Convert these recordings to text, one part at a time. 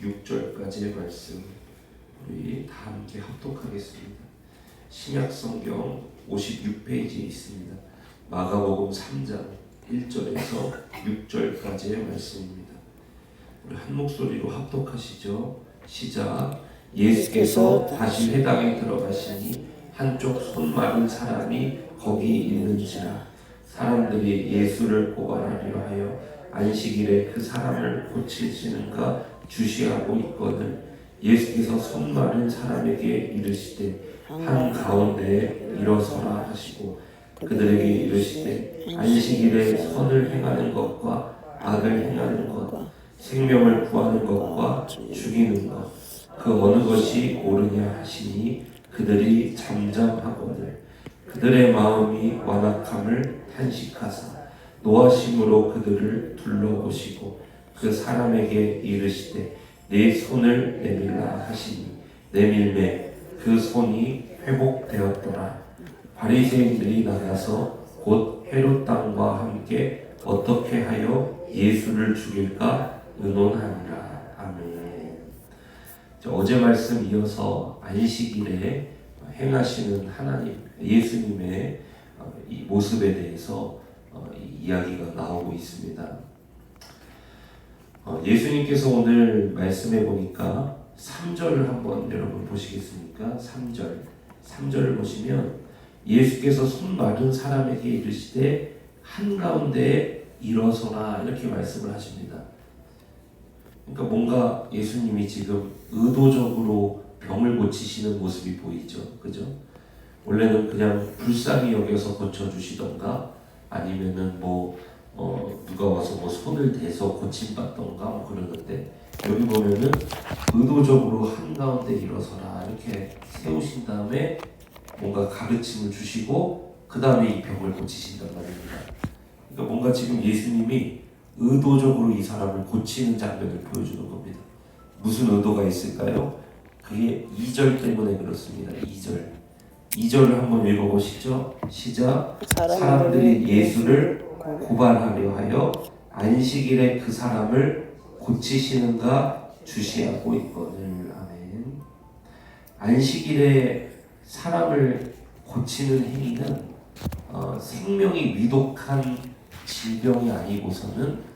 6절까지의 말씀 우리 다 함께 합독하겠습니다. 신약성경 56페이지에 있습니다. 마가복음 3장 1절에서 6절까지의 말씀입니다. 우리 한 목소리로 합독하시죠. 시작. 예수께서 다시 회당에 들어가시니 한쪽 손 마른 사람이 거기 있는지라 사람들이 예수를 고발하려 하여 안식일에 그 사람을 고치시는가 주시하고 있거늘 예수께서 손 마른 사람에게 이르시되 한 가운데에 일어서라 하시고 그들에게 이르시되 안식일에 선을 행하는 것과 악을 행하는 것 생명을 구하는 것과 죽이는 것 그 어느 것이 옳으냐 하시니 그들이 잠잠하거늘 그들의 마음이 완악함을 탄식하사 노하심으로 그들을 둘러보시고 그 사람에게 이르시되 내 손을 내밀라 하시니 내밀매 그 손이 회복되었더라. 바리새인들이 나가서 곧 헤롯 땅과 함께 어떻게 하여 예수를 죽일까 의논하니라. 아멘. 어제 말씀 이어서 안식일에 행하시는 하나님 예수님의 이 모습에 대해서 이야기가 나오고 있습니다. 예수님께서 오늘 말씀해 보니까 3절을 한번 여러분 보시겠습니까? 3절을 보시면 예수께서 손 마른 사람에게 이르시되 한가운데에 일어서라 이렇게 말씀을 하십니다. 그러니까 뭔가 예수님이 지금 의도적으로 병을 고치시는 모습이 보이죠. 그죠? 원래는 그냥 불쌍히 여겨서 고쳐주시던가 아니면은 누가 와서 손을 대서 고침받던가 그러는데 여기 보면은 의도적으로 한가운데 일어서라 이렇게 세우신 다음에 뭔가 가르침을 주시고 그 다음에 이 병을 고치신단 말입니다. 그러니까 뭔가 지금 예수님이 의도적으로 이 사람을 고치는 장면을 보여주는 겁니다. 무슨 의도가 있을까요? 그게 2절 때문에 그렇습니다. 2절을 한번 읽어보시죠. 시작. 사람들이 예수를 고발하려 하여 안식일에 그 사람을 고치시는가 주시하고 있거늘. 아멘. 안식일에 사람을 고치는 행위는 생명이 위독한 질병이 아니고서는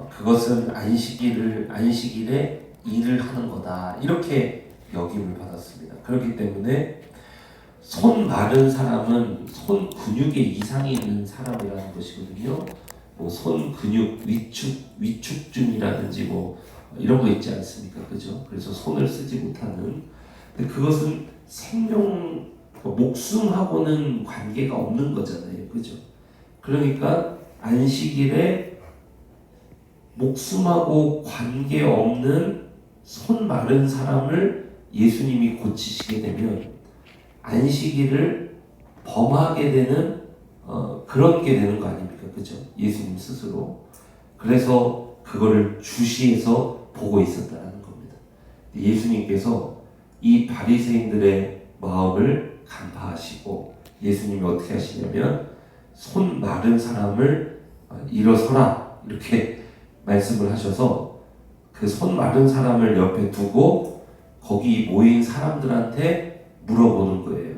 그것은 안식일에 일을 하는 거다 이렇게 여김을 받았습니다. 그렇기 때문에 손 마른 사람은 손 근육에 이상이 있는 사람이라는 것이거든요. 손 근육 위축증이라든지 이런 거 있지 않습니까? 그죠? 그래서 손을 쓰지 못하는. 근데 그것은 목숨하고는 관계가 없는 거잖아요. 그죠? 그러니까 안식일에 목숨하고 관계없는 손 마른 사람을 예수님이 고치시게 되면 안식일을 범하게 되는 그런 게 되는 거 아닙니까? 그죠? 예수님 스스로. 그래서 그거를 주시해서 보고 있었다는 겁니다. 예수님께서 이 바리새인들의 마음을 간파하시고 예수님이 어떻게 하시냐면 손 마른 사람을 일어서라 이렇게 말씀을 하셔서 그 손 마른 사람을 옆에 두고 거기 모인 사람들한테 물어보는 거예요.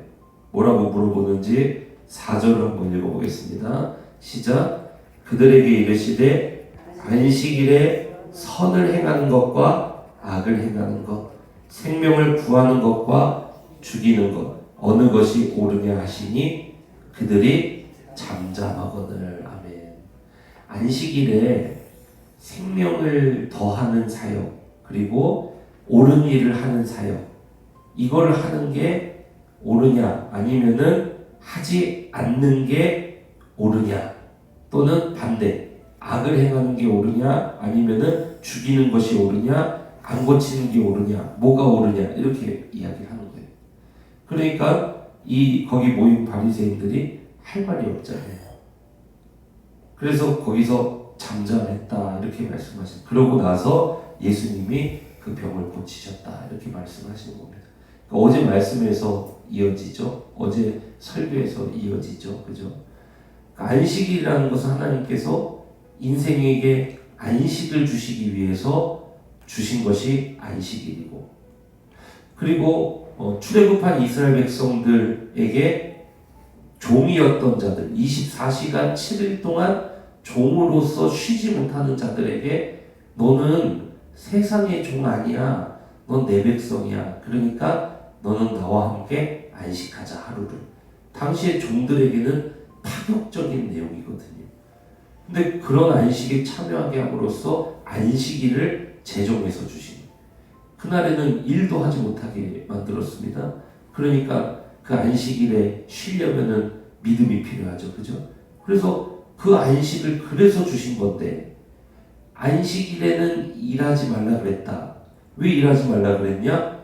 뭐라고 물어보는지 4절을 한번 읽어보겠습니다. 시작. 그들에게 이르시되 안식일에 선을 행하는 것과 악을 행하는 것 생명을 구하는 것과 죽이는 것 어느 것이 옳으냐 하시니 그들이 잠잠하거늘. 아멘. 안식일에 생명을 더하는 사역 그리고 옳은 일을 하는 사역 이걸 하는 게 옳으냐 아니면은 하지 않는 게 옳으냐 또는 반대 악을 행하는 게 옳으냐 아니면은 죽이는 것이 옳으냐 안 고치는 게 옳으냐 뭐가 옳으냐 이렇게 이야기하는 거예요. 그러니까 거기 모인 바리새인들이 할 말이 없잖아요. 그래서 거기서 잠잠했다 이렇게 말씀하시죠. 그러고 나서 예수님이 그 병을 고치셨다 이렇게 말씀하시는 겁니다. 그러니까 어제 말씀에서 이어지죠. 어제 설교에서 이어지죠. 그죠? 그러니까 안식이라는 것은 하나님께서 인생에게 안식을 주시기 위해서 주신 것이 안식일이고, 그리고 출애굽한 이스라엘 백성들에게 종이었던 자들, 24시간 7일 동안 종으로서 쉬지 못하는 자들에게 너는 세상의 종 아니야. 넌 내 백성이야. 그러니까 너는 나와 함께 안식하자, 하루를. 당시의 종들에게는 파격적인 내용이거든요. 근데 그런 안식에 참여하게 함으로써 안식일을 제정해서 주신, 그날에는 일도 하지 못하게 만들었습니다. 그러니까 그 안식일에 쉬려면은 믿음이 필요하죠. 그죠? 그래서 그 안식을 그래서 주신 건데, 안식일에는 일하지 말라 그랬다. 왜 일하지 말라 그랬냐?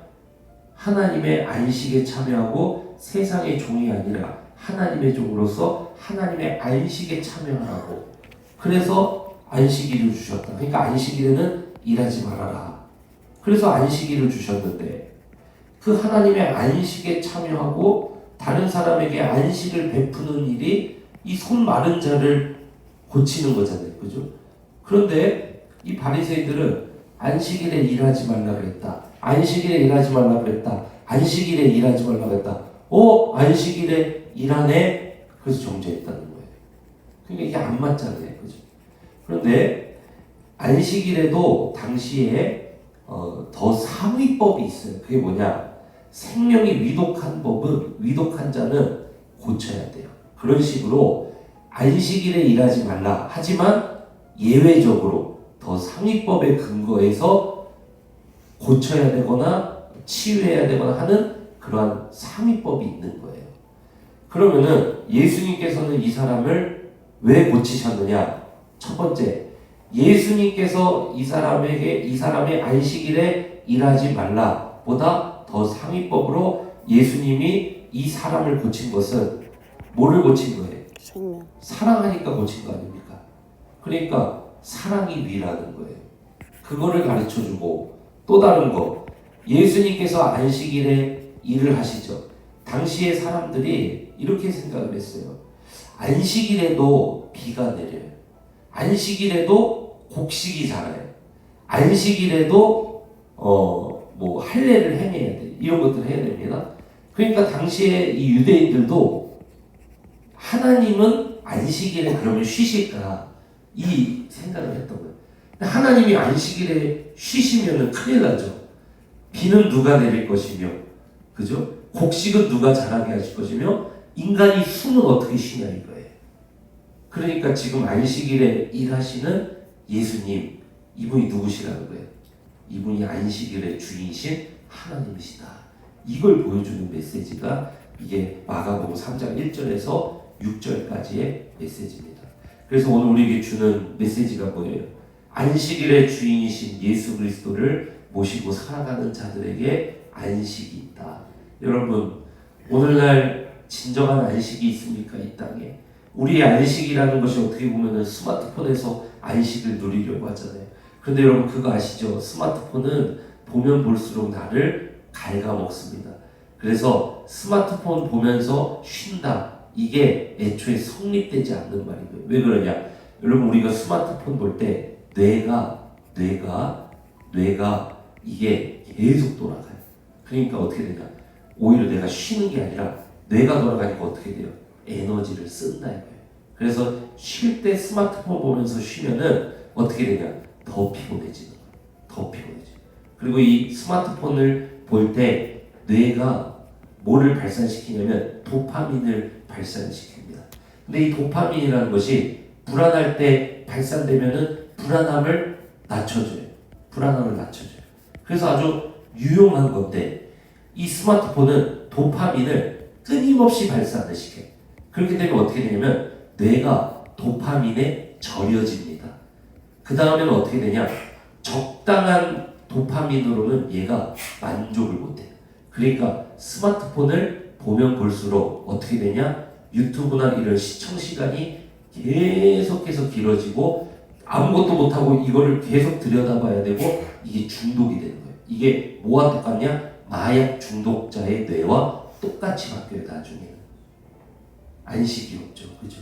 하나님의 안식에 참여하고 세상의 종이 아니라 하나님의 종으로서 하나님의 안식에 참여하라고. 그래서 안식일을 주셨다. 그러니까 안식일에는 일하지 말아라. 그래서 안식일을 주셨는데, 그 하나님의 안식에 참여하고 다른 사람에게 안식을 베푸는 일이 이 손 마른 자를 고치는 거잖아요. 그죠? 그런데 이 바리새인들은 안식일에 일하지 말라 그랬다. 안식일에 일하지 말라 그랬다. 안식일에 일하지 말라 그랬다. 안식일에 일하네. 그래서 정죄했다는 거예요. 그러니까 이게 안 맞잖아요. 그죠? 그런데 안식일에도 당시에 더 상위법이 있어요. 그게 뭐냐? 생명이 위독한 법은, 위독한 자는 고쳐야 돼요. 그런 식으로 안식일에 일하지 말라. 하지만 예외적으로 더 상위법에 근거해서 고쳐야 되거나 치유해야 되거나 하는 그러한 상위법이 있는 거예요. 그러면은 예수님께서는 이 사람을 왜 고치셨느냐? 첫 번째, 예수님께서 이 사람의 안식일에 일하지 말라 보다 더 상위법으로 예수님이 이 사람을 고친 것은 뭐를 고친 거예요? 생명. 사랑하니까 고친 거 아닙니까? 그러니까 사랑이 위라는 거예요. 그거를 가르쳐주고, 또 다른 거, 예수님께서 안식일에 일을 하시죠. 당시의 사람들이 이렇게 생각을 했어요. 안식일에도 비가 내려요. 안식일에도 곡식이 자라요. 안식일에도 할례를 행해야 돼. 이런 것들을 해야 됩니다. 그러니까 당시에 이 유대인들도 하나님은 안식일에 그러면 쉬실까? 이 생각을 했던 거예요. 하나님이 안식일에 쉬시면은 큰일 나죠. 비는 누가 내릴 것이며, 그죠? 곡식은 누가 자라게 하실 것이며, 인간이 숨은 어떻게 쉬냐 이거예요. 그러니까 지금 안식일에 일하시는 예수님, 이분이 누구시라는 거예요? 이분이 안식일의 주인이신 하나님이시다. 이걸 보여주는 메시지가 이게 마가복음 3장 1절에서 6절까지의 메시지입니다. 그래서 오늘 우리에게 주는 메시지가 뭐예요? 안식일의 주인이신 예수 그리스도를 모시고 살아가는 자들에게 안식이 있다. 여러분, 오늘날 진정한 안식이 있습니까? 이 땅에. 우리의 안식이라는 것이 어떻게 보면 스마트폰에서 안식을 누리려고 하잖아요. 그런데 여러분 그거 아시죠? 스마트폰은 보면 볼수록 나를 갉아먹습니다. 그래서 스마트폰 보면서 쉰다. 이게 애초에 성립되지 않는 말이고요. 왜 그러냐? 여러분 우리가 스마트폰 볼 때 뇌가 이게 계속 돌아가요. 그러니까 어떻게 되냐? 오히려 내가 쉬는 게 아니라 뇌가 돌아가니까 어떻게 돼요? 에너지를 쓴다 이거예요. 그래서 쉴 때 스마트폰 보면서 쉬면은 어떻게 되냐? 더 피곤해지는 거예요. 더 피곤해져. 그리고 이 스마트폰을 볼 때 뇌가 뭐를 발산시키냐면 도파민을 발산시킵니다. 근데 이 도파민이라는 것이 불안할 때 발산되면은 불안함을 낮춰줘요. 그래서 아주 유용한 건데, 이 스마트폰은 도파민을 끊임없이 발산을 시켜요. 그렇게 되면 어떻게 되냐면 뇌가 도파민에 절여집니다. 그 다음에는 어떻게 되냐? 적당한 도파민으로는 얘가 만족을 못해요. 그러니까 스마트폰을 보면 볼수록 어떻게 되냐? 유튜브나 이런 시청 시간이 계속해서 길어지고 아무것도 못하고 이거를 계속 들여다봐야 되고, 이게 중독이 되는 거예요. 이게 뭐와 똑같냐? 마약 중독자의 뇌와 똑같이 바뀌어요. 나중에는 안식이 없죠. 그죠?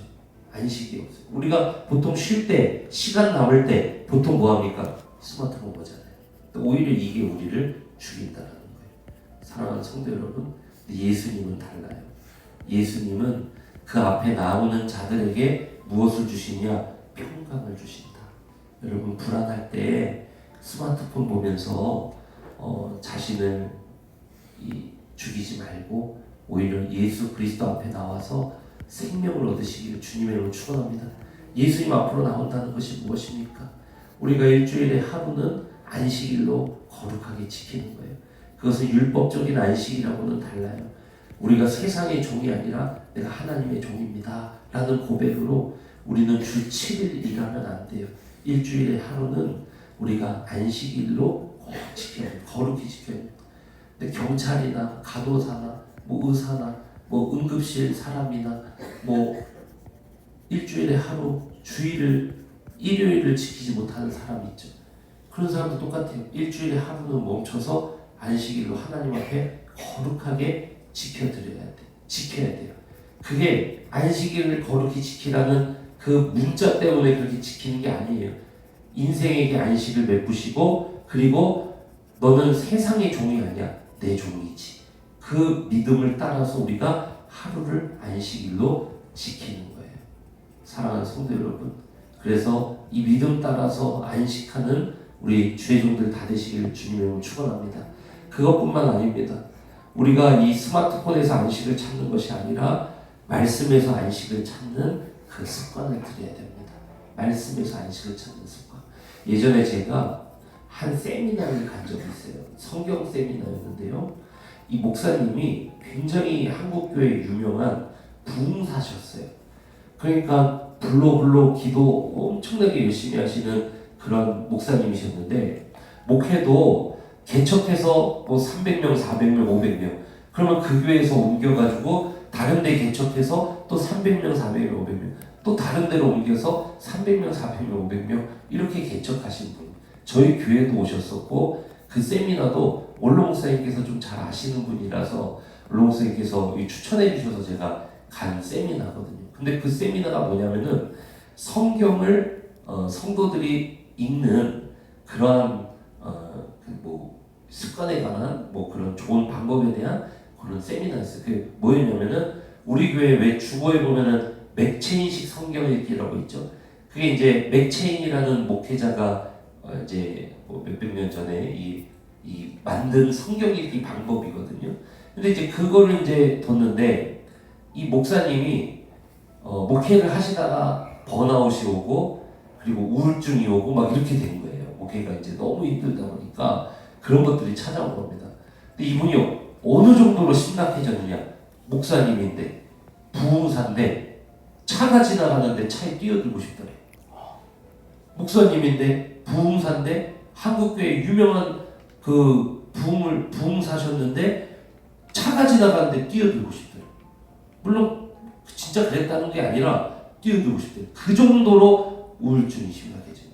안식이 없어요. 우리가 보통 쉴 때, 시간 남을 때 보통 뭐 합니까? 스마트폰 보잖아요. 오히려 이게 우리를 죽인다는 거예요. 사랑하는 성도 여러분, 예수님은 달라요. 예수님은 그 앞에 나오는 자들에게 무엇을 주시냐? 평강을 주신다. 여러분 불안할 때 스마트폰 보면서 자신을 죽이지 말고 오히려 예수 그리스도 앞에 나와서 생명을 얻으시기를 주님의 이름으로 축원합니다. 예수님 앞으로 나온다는 것이 무엇입니까? 우리가 일주일에 하루는 안식일로 거룩하게 지키는 거예요. 그것은 율법적인 안식이라고는 달라요. 우리가 세상의 종이 아니라 내가 하나님의 종입니다 라는 고백으로 우리는 주 7일 일하면 안 돼요. 일주일에 하루는 우리가 안식일로 꼭 지켜야 돼요. 거룩히 지켜야 돼요. 근데 경찰이나 간호사나 의사나 응급실 사람이나 일주일에 하루 주일을 일요일을 지키지 못하는 사람이 있죠. 그런 사람도 똑같아요. 일주일에 하루는 멈춰서 안식일로 하나님 앞에 거룩하게 지켜야 돼요. 그게 안식일을 거룩히 지키라는 그 문자 때문에 그렇게 지키는 게 아니에요. 인생에게 안식을 베푸시고 그리고 너는 세상의 종이 아니야. 내 종이지. 그 믿음을 따라서 우리가 하루를 안식일로 지키는 거예요. 사랑하는 성도 여러분, 그래서 이 믿음 따라서 안식하는 우리 주의 종들 다 되시길 주님의 이름으로 축원합니다. 그것뿐만 아닙니다. 우리가 이 스마트폰에서 안식을 찾는 것이 아니라 말씀에서 안식을 찾는 그 습관을 들여야 됩니다. 말씀에서 안식을 찾는 습관. 예전에 제가 한 세미나를 간 적이 있어요. 성경 세미나였는데요. 이 목사님이 굉장히 한국교회 유명한 부흥사셨어요. 그러니까 불로 기도 엄청나게 열심히 하시는 그런 목사님이셨는데 목회도 개척해서 300명, 400명, 500명 그러면 그 교회에서 옮겨가지고 다른 데 개척해서 또 300명, 400명, 500명 또 다른 데로 옮겨서 300명, 400명, 500명 이렇게 개척하신 분. 저희 교회도 오셨었고 그 세미나도 원로 목사님께서 좀 잘 아시는 분이라서 원로 목사님께서 추천해 주셔서 제가 간 세미나거든요. 근데 그 세미나가 뭐냐면은 성경을 성도들이 읽는 그러한 습관에 관한 그런 좋은 방법에 대한 그런 세미나였어요. 그게 뭐였냐면은 우리 교회 왜 주보에 보면은 맥체인식 성경 읽기라고 있죠. 그게 이제 맥체인이라는 목회자가 이제 몇백 년 전에 이 만든 성경 읽기 방법이거든요. 근데 이제 그거를 이제 뒀는데 이 목사님이 목회를 하시다가 번아웃이 오고 그리고 우울증이 오고 막 이렇게 된 거예요. 목회가 이제 너무 힘들다 보니까 그런 것들이 찾아온 겁니다. 근데 이분이 어느 정도로 심각해졌느냐? 목사님인데 부흥사인데 차가 지나가는데 차에 뛰어들고 싶더래. 목사님인데 부흥사인데 한국교회 유명한 그 부흥사셨는데 차가 지나가는데 뛰어들고 싶더래. 물론 진짜 그랬다는 게 아니라 뛰어들고 싶대요. 그 정도로 우울증이 심각해져요.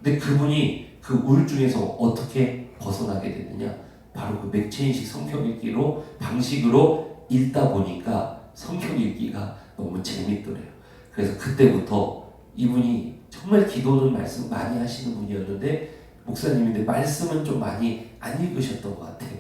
근데 그분이 그 우울증에서 어떻게 벗어나게 됐느냐? 바로 그 맥체인식 성경 읽기로 방식으로 읽다 보니까 성경 읽기가 너무 재밌더래요. 그래서 그때부터 이분이 정말 기도는 말씀 많이 하시는 분이었는데 목사님인데 말씀은 좀 많이 안 읽으셨던 것 같아요.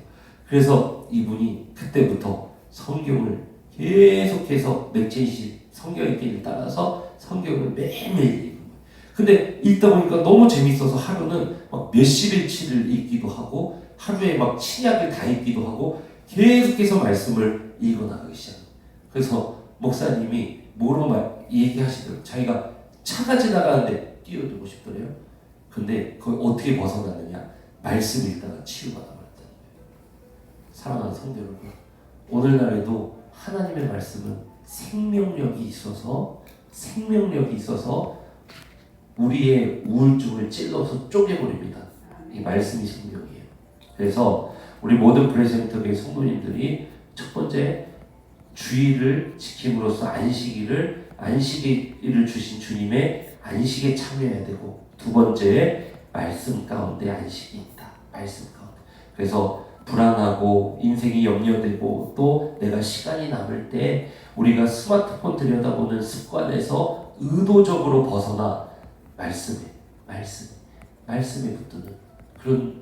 그래서 이분이 그때부터 성경을 계속해서 맥체인식 성경 읽기를 따라서 성경을 매일매일 읽는 거예요. 근데 읽다 보니까 너무 재밌어서 하루는 막 몇십일치를 읽기도 하고 하루에 막 신약을 다 읽기도 하고 계속해서 말씀을 읽어나가기 시작해요. 그래서 목사님이 뭐로 얘기하시더라고요. 자기가 차가 지나가는데 뛰어들고 싶더래요. 근데 그걸 어떻게 벗어났느냐? 말씀 읽다가 치유받아 버렸다는 거예요. 사랑하는 성도 여러분, 오늘날에도 하나님의 말씀은 생명력이 있어서 우리의 우울증을 찔러서 쪼개버립니다. 이 말씀이 생명이에요. 그래서 우리 모든 프레젠터교회 성도님들이 첫 번째 주의를 지킴으로써 안식일을 주신 주님의 안식에 참여해야 되고, 두 번째 말씀 가운데 안식이 있다. 말씀 가운데. 그래서 불안하고 인생이 염려되고 또 내가 시간이 남을 때 우리가 스마트폰 들여다보는 습관에서 의도적으로 벗어나 말씀에 붙드는 그런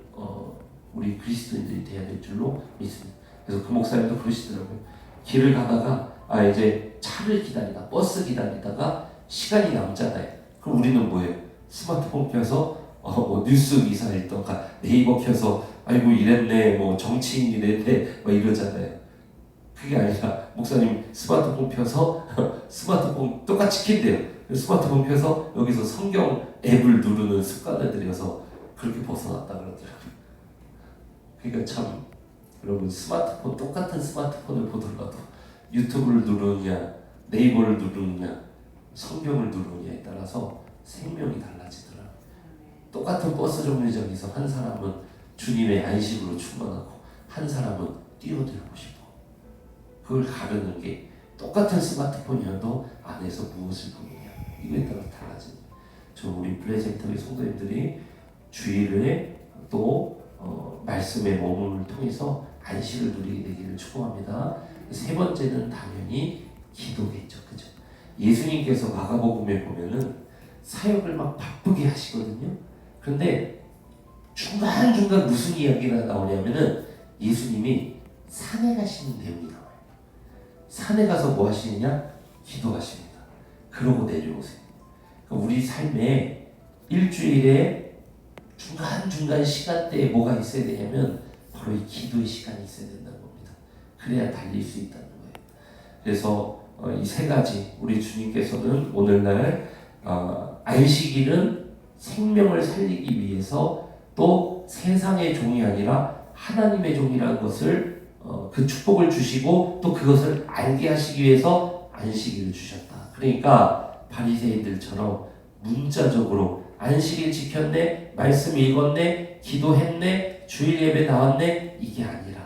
우리 그리스도인들이 돼야 될 줄로 믿습니다. 그래서 그 목사님도 그러시더라고요. 길을 가다가 이제 차를 기다리다 버스 기다리다가 시간이 남잖아요. 그럼 우리는 뭐예요? 스마트폰 켜서 뭐 뉴스 기사 읽던가 네이버 켜서 아이고 이랬네 뭐 정치인 이랬네 뭐 이러잖아요. 그게 아니라 목사님 스마트폰 펴서 스마트폰 똑같이 킨대요. 스마트폰 펴서 여기서 성경 앱을 누르는 습관을 들여서 그렇게 벗어났다 그러더라고요. 그러니까 참 여러분 똑같은 스마트폰을 보더라도 유튜브를 누르느냐 네이버를 누르느냐 성경을 누르느냐에 따라서 생명이 달라지더라고요. 똑같은 버스 정류장에서 한 사람은 주님의 안식으로 충만하고 한 사람은 뛰어들고 싶어. 그걸 가르는 게 똑같은 스마트폰이어도 안에서 무엇을 보느냐 이거에 따라 달라집니다. 저 우리 플레이센터의 성도님들이 주일에 또 말씀의 머금을 통해서 안식을 누리게 되기를 축복합니다. 세 번째는 당연히 기도겠죠, 그죠? 예수님께서 마가복음에 보면은 사역을 막 바쁘게 하시거든요. 그런데 중간중간 무슨 이야기가 나오냐면은 예수님이 산에 가시는 내용이 나와요. 산에 가서 뭐 하시느냐? 기도하십니다. 그러고 내려오세요. 그러니까 우리 삶에 일주일에 중간중간 시간대에 뭐가 있어야 되냐면 바로 이 기도의 시간이 있어야 된다는 겁니다. 그래야 달릴 수 있다는 거예요. 그래서 이 세 가지 우리 주님께서는 오늘날 안식일은 생명을 살리기 위해서 또 세상의 종이 아니라 하나님의 종이라는 것을 그 축복을 주시고 또 그것을 알게 하시기 위해서 안식일을 주셨다. 그러니까 바리새인들처럼 문자적으로 안식일 지켰네, 말씀 읽었네, 기도했네, 주일 예배 나왔네 이게 아니라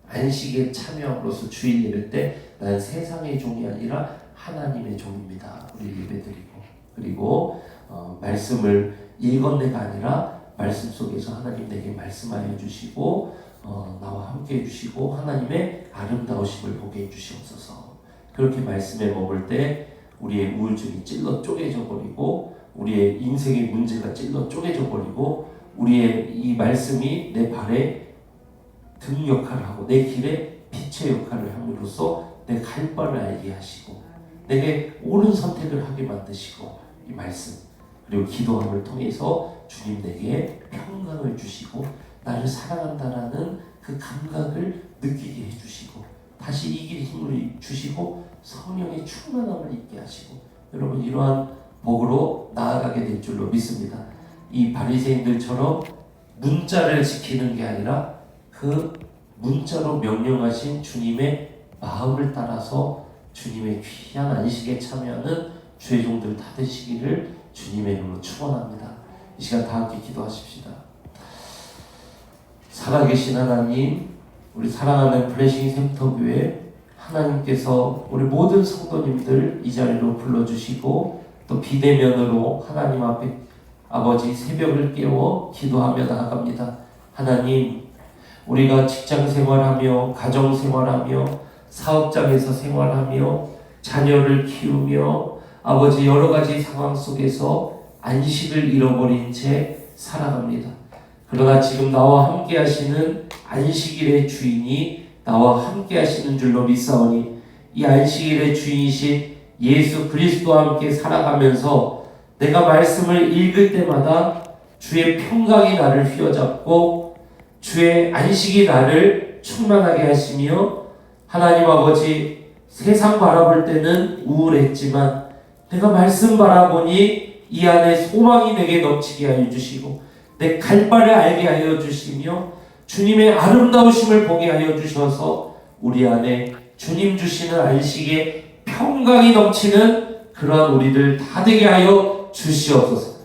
안식에 참여함으로써 주일 예배 때 난 세상의 종이 아니라 하나님의 종입니다. 우리 예배드리고 그리고 말씀을 읽었네가 아니라 말씀 속에서 하나님 내게 말씀하여 주시고 나와 함께 해주시고 하나님의 아름다우심을 보게 해주시옵소서. 그렇게 말씀에 머물 때 우리의 우울증이 찔러 쪼개져 버리고 우리의 인생의 문제가 찔러 쪼개져 버리고 우리의 이 말씀이 내 발에 등 역할을 하고 내 길에 빛의 역할을 함으로써 내 갈 바를 알게 하시고 내게 옳은 선택을 하게 만드시고 이 말씀 그리고 기도함을 통해서 주님 내게 평강을 주시고 나를 사랑한다라는 그 감각을 느끼게 해주시고 다시 이길 힘을 주시고 성령의 충만함을 있게 하시고 여러분 이러한 복으로 나아가게 될 줄로 믿습니다. 이 바리새인들처럼 문자를 지키는 게 아니라 그 문자로 명령하신 주님의 마음을 따라서 주님의 귀한 안식에 참여하는 주의 종들 다 되시기를 주님의 이름으로 축원합니다. 이 시간 다 함께 기도하십시다. 살아계신 하나님, 우리 사랑하는 블레싱 센터교회 하나님께서 우리 모든 성도님들 이 자리로 불러주시고 또 비대면으로 하나님 앞에 아버지 새벽을 깨워 기도하며 나아갑니다. 하나님, 우리가 직장 생활하며 가정 생활하며 사업장에서 생활하며 자녀를 키우며 아버지 여러 가지 상황 속에서 안식을 잃어버린 채 살아갑니다. 그러나 지금 나와 함께 하시는 안식일의 주인이 나와 함께 하시는 줄로 믿사오니 이 안식일의 주인이신 예수 그리스도와 함께 살아가면서 내가 말씀을 읽을 때마다 주의 평강이 나를 휘어잡고 주의 안식이 나를 충만하게 하시며 하나님 아버지 세상 바라볼 때는 우울했지만 내가 말씀 바라보니 이 안에 소망이 내게 넘치게 하여 주시고 내 갈 바를 알게 하여 주시며 주님의 아름다우심을 보게 하여 주셔서 우리 안에 주님 주시는 안식에 평강이 넘치는 그러한 우리들 다 되게 하여 주시옵소서.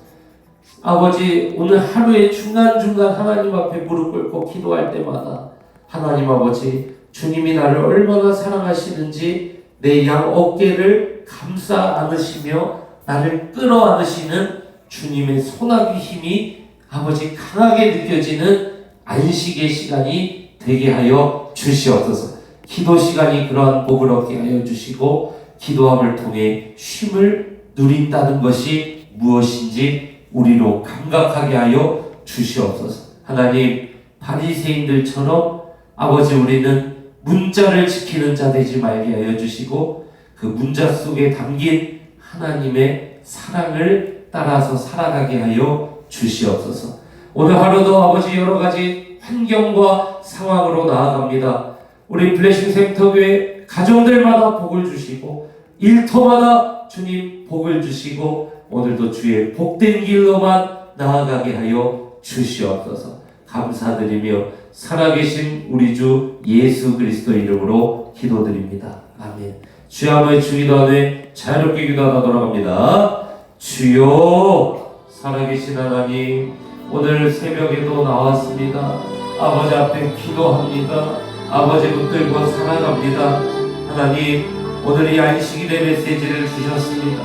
아버지 오늘 하루에 중간중간 하나님 앞에 무릎 꿇고 기도할 때마다 하나님 아버지 주님이 나를 얼마나 사랑하시는지 내 양 어깨를 감싸 안으시며 나를 끌어 안으시는 주님의 손아귀 힘이 아버지 강하게 느껴지는 안식의 시간이 되게 하여 주시옵소서. 기도 시간이 그러한 복을 얻게 하여 주시고 기도함을 통해 쉼을 누린다는 것이 무엇인지 우리로 감각하게 하여 주시옵소서. 하나님, 바리새인들처럼 아버지 우리는 문자를 지키는 자 되지 말게 하여 주시고 그 문자 속에 담긴 하나님의 사랑을 따라서 살아가게 하여 주시옵소서. 오늘 하루도 아버지 여러 가지 환경과 상황으로 나아갑니다. 우리 블레싱 센터교회 가정들마다 복을 주시고 일터마다 주님 복을 주시고 오늘도 주의 복된 길로만 나아가게 하여 주시옵소서. 감사드리며 살아계신 우리 주 예수 그리스도 이름으로 기도드립니다. 아멘. 주여 한번 주기도 안에 자유롭게 기도하다 돌아갑니다. 주여 살아계신 하나님, 오늘 새벽에도 나왔습니다. 아버지 앞에 기도합니다. 아버지 붙들고 살아갑니다. 하나님, 오늘 이 안식일의 메시지를 주셨습니다.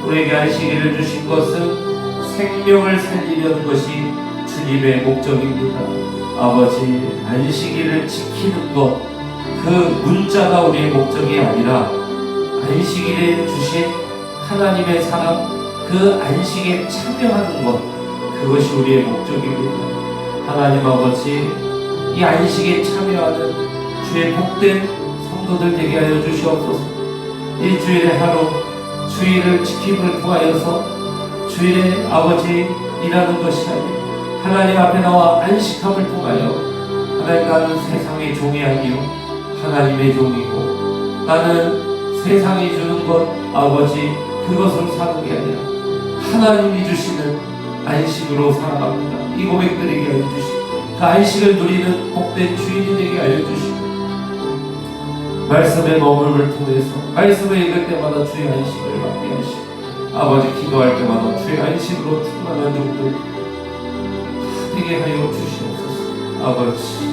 우리에게 안식일을 주신 것은 생명을 살리려는 것이 주님의 목적입니다. 아버지, 안식일을 지키는 것, 그 문자가 우리의 목적이 아니라 안식일에 주신 하나님의 사랑, 그 안식에 참여하는 것, 그것이 우리의 목적입니다. 하나님 아버지, 이 안식에 참여하는 주의 복된 성도들 되게 하여 주시옵소서. 일주일에 하루 주일을 지킴을 통하여서 주일에 아버지 일하는 것이 아니라 하나님 앞에 나와 안식함을 통하여 하나님, 나는 세상의 종이 아니요 하나님의 종이고 나는 세상이 주는 것 아버지 그것을 사는 게 아니라 하나님이 주시는 안식으로 살아갑니다. 이 고백들에게 하여 주시고 그 안식을 누리는 복된 주인이 되게 알려 주시고 말씀의 머물을 통해서 말씀을 읽을 때마다 주의 안식을 받게 하시고 아버지 기도할 때마다 주의 안식으로 충만한 종들 되게 하여 주시옵소서. 아버지